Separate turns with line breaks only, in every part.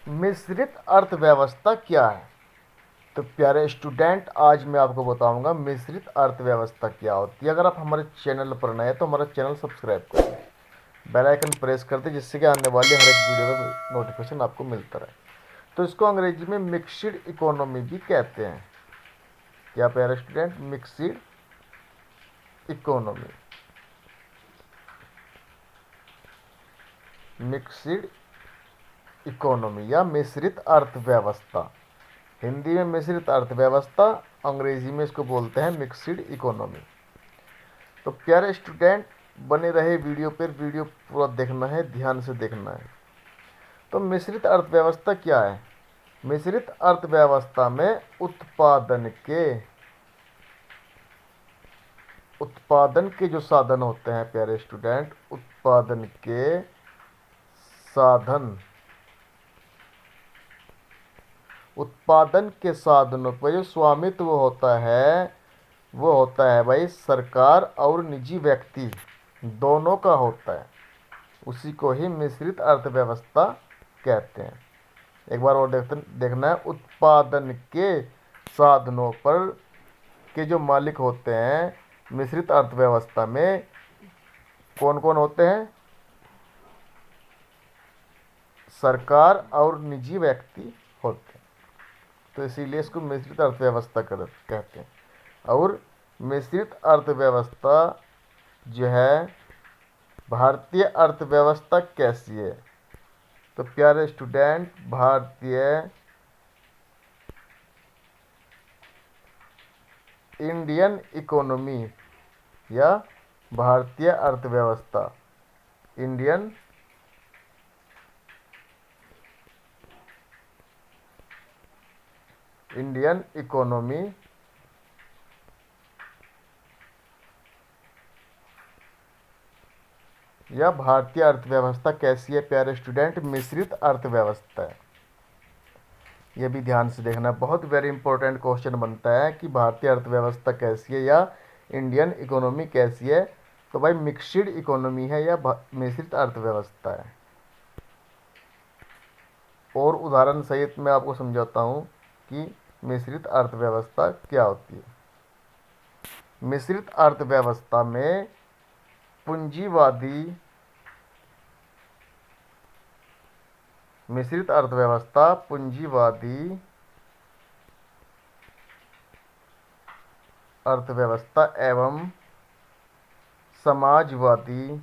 मिश्रित अर्थव्यवस्था क्या है? तो प्यारे स्टूडेंट, आज मैं आपको बताऊंगा मिश्रित अर्थव्यवस्था क्या होती है। अगर आप हमारे चैनल पर नए हैं तो हमारा चैनल सब्सक्राइब कर लें, बेल आइकन प्रेस कर दें, जिससे कि आने वाली हर एक वीडियो का नोटिफिकेशन आपको मिलता रहे। तो इसको अंग्रेजी में मिक्सड इकोनॉमी भी कहते हैं। क्या प्यारे student? Mixed economy, mixed economy या मिश्रित अर्थव्यवस्था। हिंदी में मिश्रित अर्थव्यवस्था, अंग्रेजी में इसको बोलते हैं मिक्सड इकोनॉमी। तो प्यारे स्टूडेंट, बने रहे वीडियो पर, वीडियो पूरा देखना है, ध्यान से देखना है। तो मिश्रित अर्थव्यवस्था क्या है? मिश्रित अर्थव्यवस्था में उत्पादन के जो साधन होते हैं प्यारे स्टूडेंट, उत्पादन के साधन, उत्पादन के साधनों पर जो स्वामित्व होता है वो होता है भाई सरकार और निजी व्यक्ति दोनों का होता है। उसी को ही मिश्रित अर्थव्यवस्था कहते हैं। एक बार और देखना है, उत्पादन के साधनों पर के जो मालिक होते हैं मिश्रित अर्थव्यवस्था में कौन कौन होते हैं? सरकार और निजी व्यक्ति होते हैं। तो इसीलिए इसको मिश्रित अर्थव्यवस्था कहते हैं। और मिश्रित अर्थव्यवस्था जो है, भारतीय अर्थव्यवस्था कैसी है? तो प्यारे स्टूडेंट, भारतीय इंडियन इकोनॉमी या भारतीय अर्थव्यवस्था, इंडियन इकोनॉमी या भारतीय अर्थव्यवस्था कैसी है प्यारे स्टूडेंट? मिश्रित अर्थव्यवस्था है। ये भी ध्यान से देखना, बहुत वेरी इंपॉर्टेंट क्वेश्चन बनता है कि भारतीय अर्थव्यवस्था कैसी है या इंडियन इकोनॉमी कैसी है। तो भाई मिक्सड इकोनॉमी है या मिश्रित अर्थव्यवस्था है। और उदाहरण सहित मैं आपको समझाता हूँ कि मिश्रित अर्थव्यवस्था क्या होती है। मिश्रित अर्थव्यवस्था में पूंजीवादी मिश्रित अर्थव्यवस्था पूंजीवादी अर्थव्यवस्था एवं समाजवादी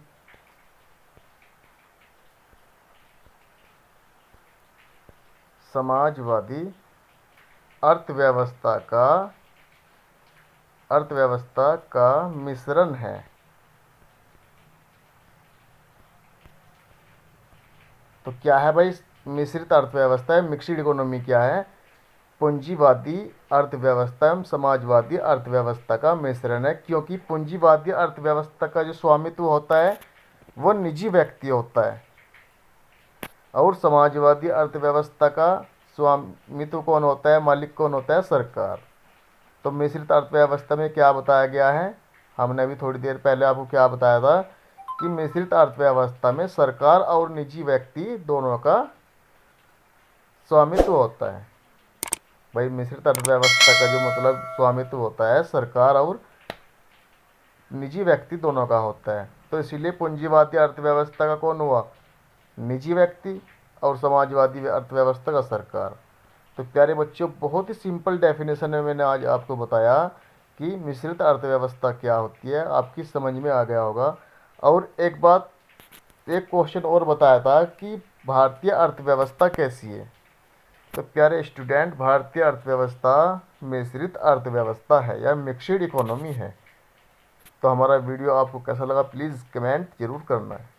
अर्थव्यवस्था का मिश्रण है। तो क्या है भाई मिश्रित अर्थव्यवस्था है? मिक्सड इकोनॉमी क्या है? पूंजीवादी अर्थव्यवस्था एवं समाजवादी अर्थव्यवस्था का मिश्रण है। क्योंकि पूंजीवादी अर्थव्यवस्था का जो स्वामित्व होता है वो निजी व्यक्ति होता है, और समाजवादी अर्थव्यवस्था का स्वामित्व कौन होता है, मालिक कौन होता है? सरकार। तो मिश्रित अर्थव्यवस्था में क्या बताया गया है? हमने अभी थोड़ी देर पहले आपको क्या बताया था कि मिश्रित अर्थव्यवस्था में सरकार और निजी व्यक्ति दोनों का स्वामित्व होता है। भाई मिश्रित अर्थव्यवस्था का जो मतलब स्वामित्व होता है सरकार और निजी व्यक्ति दोनों का होता है। तो इसीलिए पूंजीवादी अर्थव्यवस्था का कौन हुआ? निजी व्यक्ति, और समाजवादी अर्थव्यवस्था का सरकार। तो प्यारे बच्चों, बहुत ही सिंपल डेफिनेशन में मैंने आज आपको बताया कि मिश्रित अर्थव्यवस्था क्या होती है। आपकी समझ में आ गया होगा। और एक बात, एक क्वेश्चन और बताया था कि भारतीय अर्थव्यवस्था कैसी है। तो प्यारे स्टूडेंट, भारतीय अर्थव्यवस्था मिश्रित अर्थव्यवस्था है या मिक्सड इकोनॉमी है। तो हमारा वीडियो आपको कैसा लगा प्लीज़ कमेंट जरूर करना है।